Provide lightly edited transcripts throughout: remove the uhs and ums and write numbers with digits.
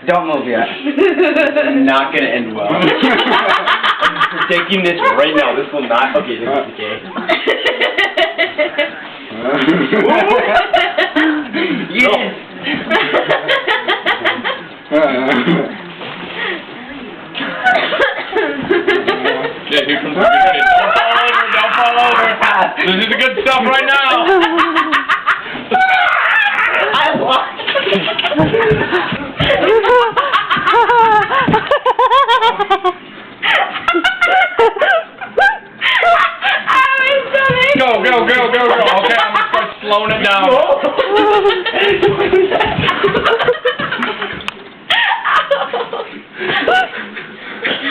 Don't move yet. Not gonna end well. I'm taking this right now. This will not. Okay, this is okay. Yes. Yeah, here comes the good shit. Don't fall over. This is the good stuff right now. I lost. Go. Okay, I'm gonna start slowing it down.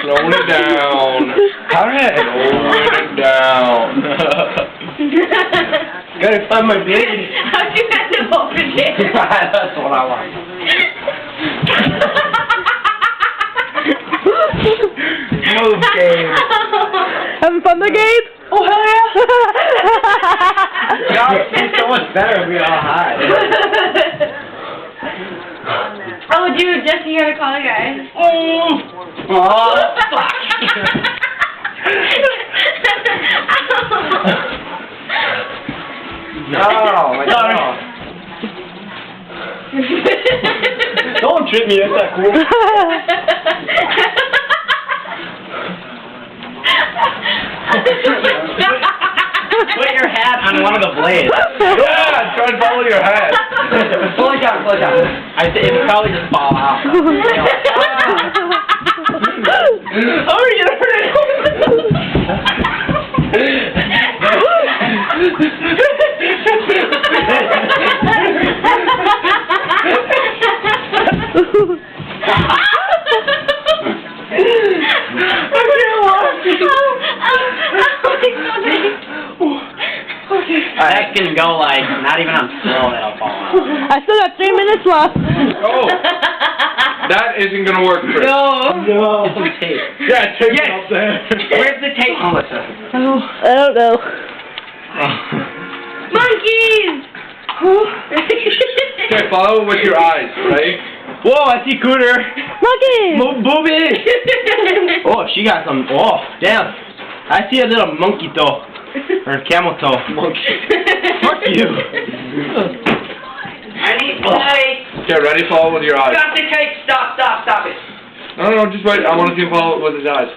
Slowing it down. How did it? Slowing it down. Gotta find my baby. How'd you end up over there? That's what I want. Move, Gabe. Having fun there, Gabe? Oh, hell yeah. It'd be so much better if we all hide. Oh, dude, Jesse, you gotta call the guy. Oh, fuck. Oh, my God. Don't trip me. That's not cool. Put your hat on one of the blades. Yeah, try and follow your hat. Slow it down. It'll probably just fall off. How are you gonna hurt it? That can go like, not even on slow, it'll fall off. I still got 3 minutes left. Oh, that isn't gonna work, Chris. No. Get some tape. Yeah, tape it up there. Where's the tape, Melissa? I don't know. Monkeys! Okay, follow with your eyes, right? Whoa, I see Cooter. Monkey! Booby. Oh, she got some. Oh, damn. I see a little monkey toe. Or camel toe. Monkey. Fuck you. I need tape. Okay, ready? Follow with your eyes. Stop the tape. Stop it. No, just wait. I want to see him follow with his eyes.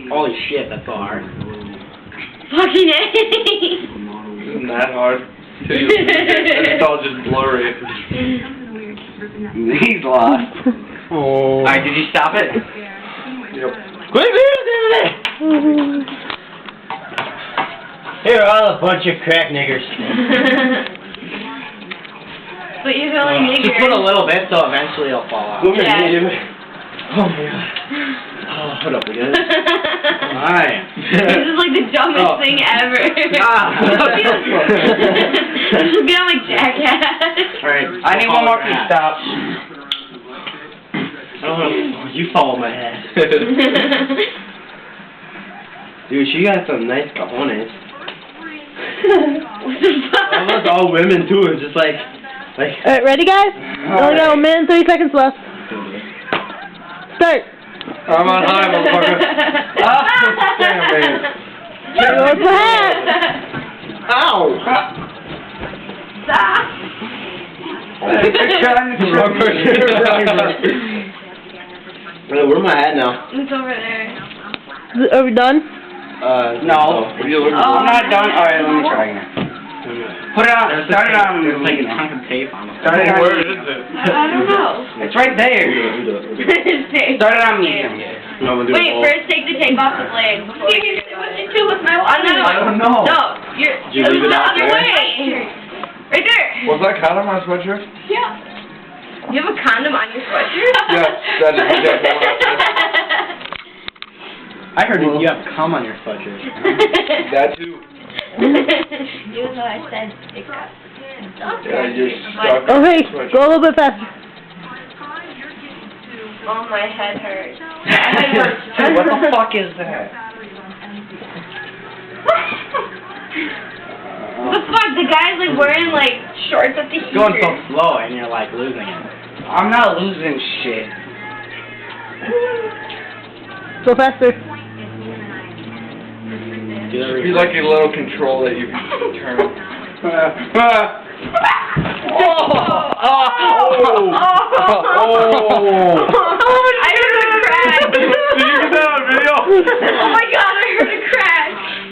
Holy shit, that's so hard. Fucking A. Isn't that hard? It's all just blurry. He's lost. Oh. Alright, did you stop it? Yep. Here, all a bunch of crack niggers. But you're the only nigger. Just put a little bit so eventually it'll fall off. Yeah. Oh my god. Oh, what up, guys? Hi. This is like the dumbest thing ever. This should be on like Jackass. Alright, I need one more piece. Stop. You follow my head. Dude, she got some nice cojones. What the fuck? Almost all women too. It's just like. Alright, ready, guys? Only got 1 minute and 30 seconds left. Start. I'm on high, motherfucker. Damn, man. There goes the hat. Ow! Stop. Where's my hat now? It's over there. Are we done? No. What are you looking for? I'm not done. Alright, let me try again. Put it on. Start it on. There's like a chunk of tape on it. Start it on. Where is it? I don't know. It's right there. Tape. Start it on medium. No, I'm gonna do Wait, it all. first take the tape off the blade. Before you switch it to with my watch. No. I don't know. No, you're. Did you leave it out Your there? way. Right there. Was that kind of my sweatshirt? Yeah. You have a condom on your sweatshirt? Yes, that is exactly what I said. I heard you have cum on your sweatshirt. That too. Even though I said it got stuck. Yeah, you're stuck. Okay, go a little bit faster. Oh, my head hurts. Dude, what the fuck is that? the fuck? The guy's like wearing like shorts at the heater. Going so slow and you're like losing it. I'm not losing shit. Go faster. He's like a little control that you can turn. I heard a crack. Did you get that on video? Oh my god, I heard a